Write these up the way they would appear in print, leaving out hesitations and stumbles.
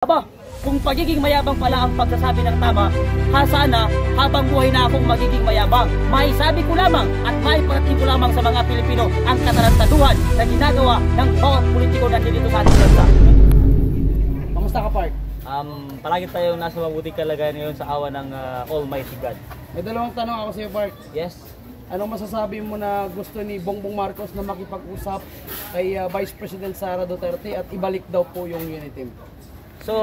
Aba, kung pagiging mayabang pala ang pagsasabi ng tama, sana habang buhay na akong magiging mayabang. May sabi ko lamang at may parating ko lamang sa mga Pilipino ang katarantaduhan na ginagawa ng bawat politiko na dito sa ating bansa. Kamusta ka, Park? Palagi tayong nasa mabuting kalagayan ngayon sa awa ng Almighty God. May dalawang tanong ako sa iyo, Park. Yes? Anong masasabi mo na gusto ni Bongbong Marcos na makipag-usap kay Vice President Sara Duterte at ibalik daw po yung Uniteam? So,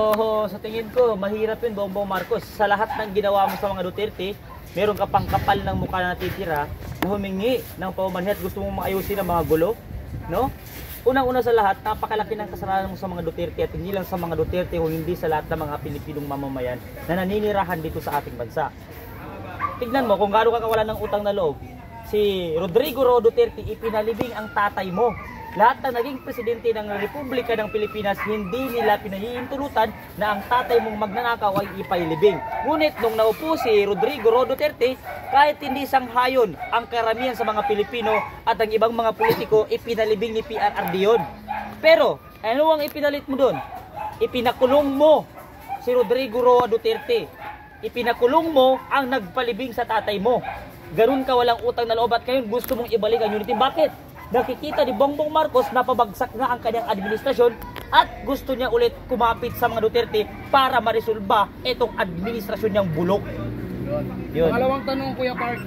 sa tingin ko, mahirap yun, Bongbong Marcos. Sa lahat ng ginawa mo sa mga Duterte, meron ka pang kapal ng mukha na natitira na humingi ng paumanhin at gusto mong maayusin ang mga gulo, no? Unang-una sa lahat, napakalaki ng kasalanan mo sa mga Duterte at hindi lang sa mga Duterte o hindi sa lahat ng mga Pilipinong mamamayan na naninirahan dito sa ating bansa. Tignan mo kung gaano ka kawalan ng utang na loob. Si Rodrigo Roa Duterte, ipinalibing ang tatay mo. Lahat ng naging presidente ng Republika ng Pilipinas, hindi nila pinahihintulutan na ang tatay mong magnanakaw ay ipailibing. Ngunit nung naupo si Rodrigo Roa Duterte, kahit hindi sanghayon ang karamihan sa mga Pilipino at ang ibang mga politiko, ipinalibing ni PRRD yun. Pero, ano ang ipinalit mo doon? Ipinakulong mo si Rodrigo Roa Duterte. Ipinakulong mo ang nagpalibing sa tatay mo. Ganun ka walang utang na loob at ngayon gusto mong ibalik ang Unity. Bakit? Nakikita ni Bongbong Marcos na pabagsak na ang kanyang administrasyon at gusto niya ulit kumapit sa mga Duterte para maresolba itong administrasyon niyang bulok. Yun. Pangalawang tanong, Kuya Park.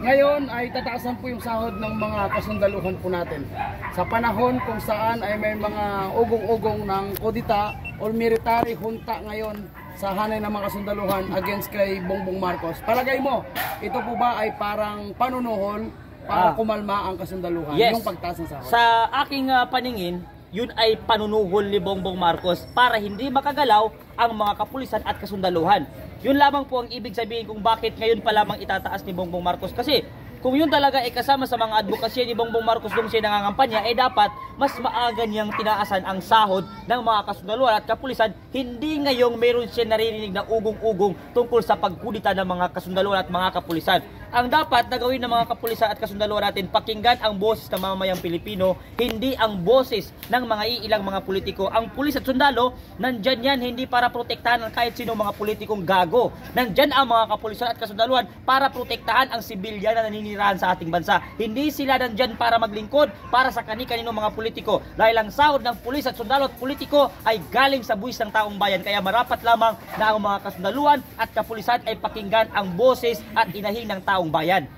Ngayon ay tataasan po yung sahod ng mga kasundaluhan po natin. Sa panahon kung saan ay may mga ugong-ugong ng kodita o military junta ngayon sa hanay ng mga kasundaluhan against kay Bongbong Marcos. Palagay mo, ito po ba ay parang panunuhol para kumalma ang kasundaluhan, yes, yung pagtaas ng sahod? Sa aking paningin, yun ay panunuhol ni Bongbong Marcos para hindi makagalaw ang mga kapulisan at kasundaluhan. Yun lamang po ang ibig sabihin kung bakit ngayon pa lamang itataas ni Bongbong Marcos. Kasi kung yun talaga ay kasama sa mga advokasya ni Bongbong Marcos nung siya nangangampanya, dapat mas maaga niyang tinaasan ang sahod ng mga kasundaluhan at kapulisan, hindi ngayong meron siya naririnig na ugong-ugong tungkol sa pagkudita ng mga kasundaluhan at mga kapulisan. Ang dapat na gawin ng mga kapulisan at kasundaluhan natin, pakinggan ang boses ng mamamayang Pilipino, hindi ang boses ng mga iilang mga politiko. Ang pulis at sundalo, nandyan yan hindi para protektahan ang kahit sino mga politikong gago. Nandyan ang mga kapulisan at kasundaluhan para protektahan ang sibilyan na naninirahan sa ating bansa. Hindi sila nandyan para maglingkod para sa kani-kanino mga politiko. Dahil ang sahod ng pulis at sundalo at politiko ay galing sa buwis ng taong bayan. Kaya marapat lamang na ang mga kasundaluhan at kapulisan ay pakinggan ang boses at inahin ng taong bayan.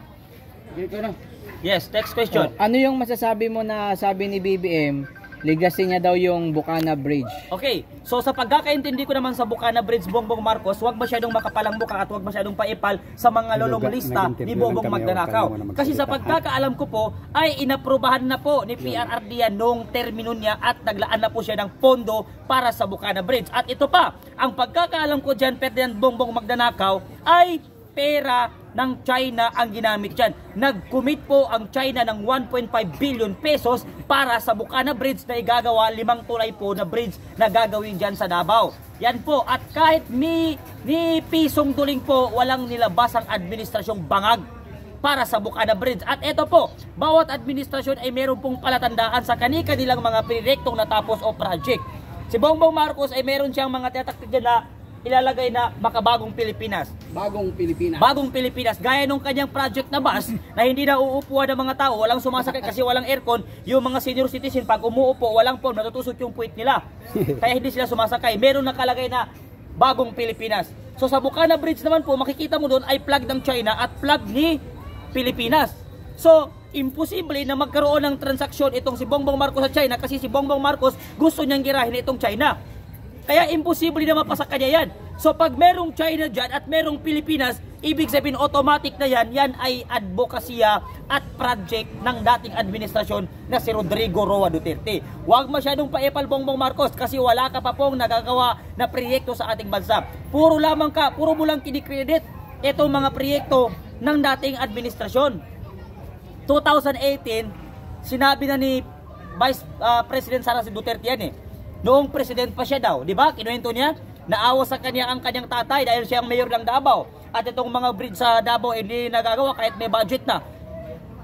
Yes, next question. Ano yung masasabi mo na sabi ni BBM, legacy niya daw yung Bukana Bridge? Okay, so sa pagkakaintindi ko naman sa Bukana Bridge, Bongbong Marcos, huwag masyadong makapalang mukha at huwag masyadong paipal sa mga lolong lista ni Bongbong Magnanakaw. Kasi sa pagkakaalam ko po, ay inaprubahan na po ni PRRD yan noong termino niya at naglaan na po siya ng pondo para sa Bukana Bridge. At ito pa, ang pagkakaalam ko dyan, Ferdinand Bongbong Magnanakaw, ay pera ng China ang ginamit dyan. Nag-commit po ang China ng 1.5 billion pesos para sa Bukana Bridge na igagawa, 5 tulay po na bridge na gagawin dyan sa Davao. Yan po, at kahit ni pisong duling po, walang nilabas ang administrasyong bangag para sa Bukana Bridge. At eto po, bawat administrasyon ay meron pong palatandaan sa kani-kanilang mga proyektong natapos o project. Si Bongbong Marcos ay meron siyang mga tataktik dyan na ilalagay na makabagong Pilipinas. Bagong Pilipinas. Bagong Pilipinas. Gaya nung kanyang project na bus na hindi na uupuan ng mga tao, walang sumasakay kasi walang aircon. Yung mga senior citizen, pag umuupo, walang phone, natutusok yung puwit nila. Kaya hindi sila sumasakay. Meron nakalagay na bagong Pilipinas. So sa Bukana Bridge naman po, makikita mo doon ay flag ng China at flag ni Pilipinas. So, imposible na magkaroon ng transaksyon itong si Bongbong Marcos sa China kasi si Bongbong Marcos gusto niyang girahin itong China. Kaya imposible na mapasa kanya yan. So pag merong China dyan at merong Pilipinas, ibig sabihin automatic na yan ay advokasya at project ng dating administrasyon na si Rodrigo Roa Duterte. Huwag masyadong paepal Bongbong Marcos kasi wala ka pa pong nagagawa na proyekto sa ating bansa. Puro mo lang kinikredit itong mga proyekto ng dating administrasyon. 2018, sinabi na ni Vice President Sara Duterte yan eh. Noong president pa siya daw, di ba? Kinuwento niya, naawa sa kanya ang kanyang tatay dahil siya ang mayor ng Davao. At itong mga bridge sa Davao hindi nagagawa kahit may budget na.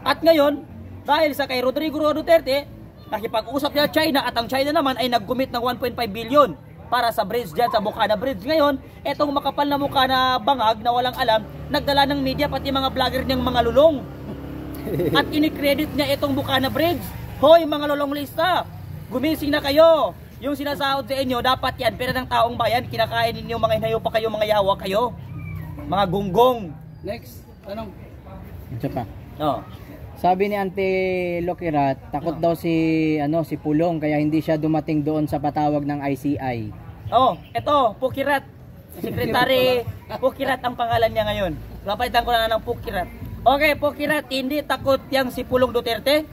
At ngayon, dahil sa kay Rodrigo Roa Duterte, nakipag-usap niya China at ang China naman ay nag-commit ng 1.5 billion. para sa bridge dyan sa Bukana Bridge. Ngayon, etong makapal na mukha na bangag na walang alam, nagdala ng media pati mga vlogger niyang mga lulong. At inikredit niya itong Bukana Bridge. Hoy mga lulong lista, gumising na kayo. Yung sinasahod sa inyo, dapat yan, pera ng taong bayan, kinakain ninyo mga inayo pa kayo, mga yawa kayo. Mga gunggong. Next, tanong. Ito pa. Oh. Sabi ni Auntie Lokirat, takot daw si Pulong kaya hindi siya dumating doon sa patawag ng ICI. Oh, eto, Pukirat. Secretary Pukirat ang pangalan niya ngayon. Papalitan ko na ng Pukirat. Okay, Pukirat, hindi takot yang si Pulong Duterte.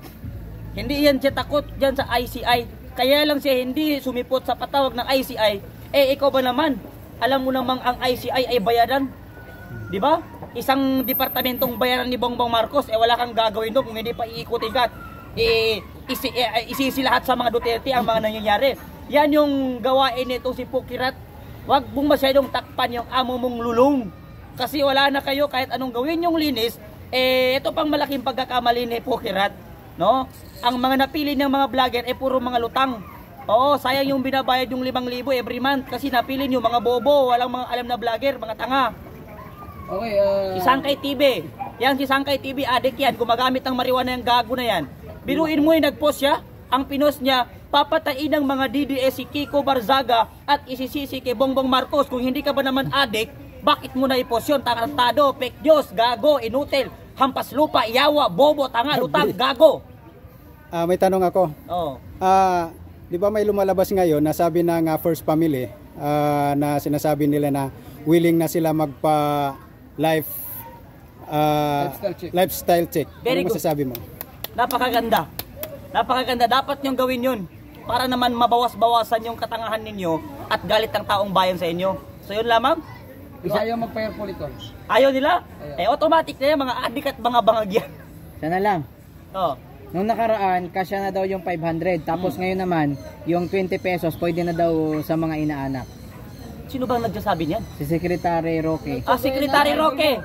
Hindi yan siya takot dyan sa ICI. Kaya lang siya hindi sumipot sa patawag ng ICI. Eh, ikaw ba naman? Alam mo namang ang ICI ay bayaran. Di ba? Isang departamentong bayaran ni Bongbong Marcos, eh wala kang gagawin doon kung hindi pa iikutin ka. Isisi lahat sa mga Duterte ang mga nangyayari. Yan yung gawain nito si Pukirat. Huwag mong masyadong takpan yung amo mong lulong. Kasi wala na kayo kahit anong gawin yung linis. Eh, ito pang malaking pagkakamali ni Pukirat. No? Ang mga napili ng mga vlogger eh puro mga lutang. Oo, sayang yung binabayad yung 5,000 every month kasi napili yung mga bobo, walang mga alam na vlogger, mga tanga. Okay, Si Sangkay TV. Yan si Sangkay TV, adik yan. Gumagamit ng marijuana yung gago na yan. Biruin mo yung nag-post siya. Ang pinost niya, papatain ng mga DDS si Kiko Barzaga at isisisi kay Bongbong Marcos. Kung hindi ka ba naman adik, bakit mo na i-post yun? Tarantado, fake news, gago, inutil, hampas lupa, iyawa, bobo, tanga, lutang, gago. May tanong ako. Oh. Di ba may lumalabas ngayon na sabi ng First Family na sinasabi nila na willing na sila magpa lifestyle check. Very Ano good. masasabi mo? Napakaganda. Napakaganda. Dapat nyong gawin yun para naman mabawas-bawasan yung katangahan ninyo at galit ng taong bayan sa inyo. So yun lamang. Isa ayaw mag-fire politon. Ayaw nila? Eh automatic na yan, mga adik at mga bangag yan. Sana lang. Oh. Nung nakaraan, kasya na daw yung 500. Tapos ngayon naman, yung 20 pesos pwede na daw sa mga inaanak. Sino bang nagsasabi niyan? Si Secretary Roque. Secretary Roque.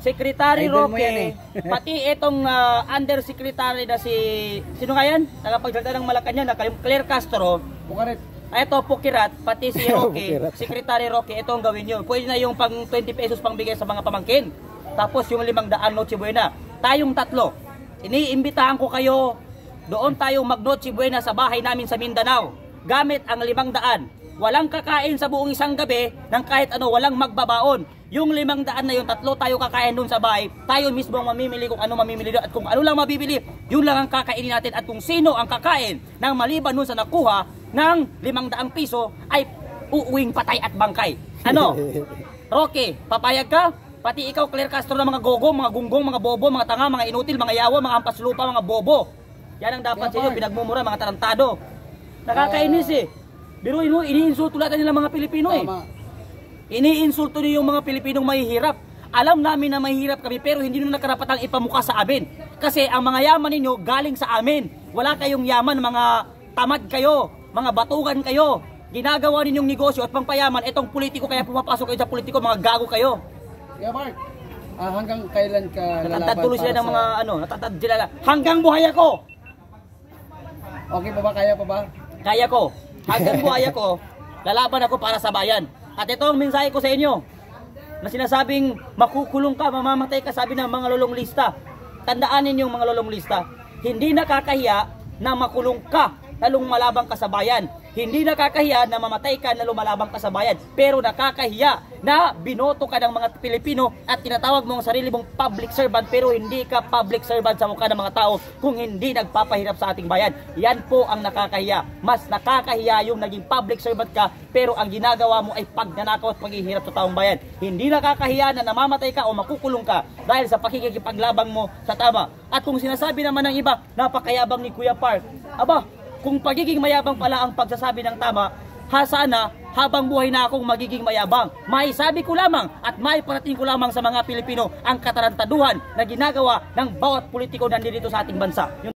Secretary Idol mo Roque. yan eh. Pati itong undersecretary na sino nga yan? Nagpagsalita ng Malacanang na Claire Castro. Pukaret. Ito, Pukirat, pati si Roque, Pukirat. Secretary Roque, ito ang gawin nyo. Pwede na yung pang 20 pesos pang bigay sa mga pamangkin. Tapos yung 500 Noche Buena. Tayong tatlo, iniimbitahan ko kayo, doon tayo mag-Noche Buena sa bahay namin sa Mindanao. Gamit ang 500. Walang kakain sa buong isang gabi ng kahit ano, walang magbabaon. Yung 500 na yung tatlo tayo kakain doon sa bahay, tayo mismo ang mamimili kung ano mamimili doon at kung ano lang mabibili, yun lang ang kakainin natin at kung sino ang kakain ng maliban doon sa nakuha ng 500 piso ay uuwing patay at bangkay. Ano? Roque, papayag ka? Pati ikaw, Claire Castro, ng mga gogo, mga gunggong, mga bobo, mga tanga, mga inutil, mga yawa, mga hampas lupa, mga bobo. Yan ang dapat sa inyo, pinagmumura, mga tarantado. Nakakainis eh. Biruin mo, iniinsulto lahat nila mga Pilipino eh. Tama. Iniinsulto niyo yung mga Pilipinong mahihirap. Alam namin na mahihirap kami pero hindi nyo nakarapatang ipamukha sa amin. Kasi ang mga yaman ninyo galing sa amin. Wala kayong yaman, mga tamad kayo, mga batugan kayo. Ginagawa ninyong negosyo at pangpayaman, itong politiko kaya pumapasok kayo sa politiko, mga gago kayo. Yeah, Mark. Hanggang kailan ka Natatad lalaban tuloy sila para ng mga natatad sila. Hanggang buhay ako! Okay pa ba? Kaya pa ba? Kaya ko. Hanggang buhay ako, lalaban ako para sa bayan. At ito ang mensahe ko sa inyo na sinasabing makukulong ka, mamamatay ka, sabi ng mga lolong lista. Tandaan ninyong mga lolong lista, hindi nakakahiya na makulong ka na lumalabang ka sa bayan. Hindi nakakahiya na mamatay ka na lumalabang ka sa bayan. Pero nakakahiya na binoto ka ng mga Pilipino at tinatawag mo ang sarili mong public servant pero hindi ka public servant sa mukha ng mga tao kung hindi nagpapahirap sa ating bayan. Yan po ang nakakahiya. Mas nakakahiya yung naging public servant ka pero ang ginagawa mo ay pagnanakaw at paghihirap sa taong bayan. Hindi nakakahiya na namamatay ka o makukulong ka dahil sa pakikipaglabang mo sa tama. At kung sinasabi naman ng iba, napakayabang ni Kuya Park. Aba, kung pagiging mayabang pala ang pagsasabi ng tama, sana habang buhay na akong magiging mayabang. May sabi ko lamang at may parating ko lamang sa mga Pilipino ang katarantaduhan na ginagawa ng bawat politiko nandito sa ating bansa.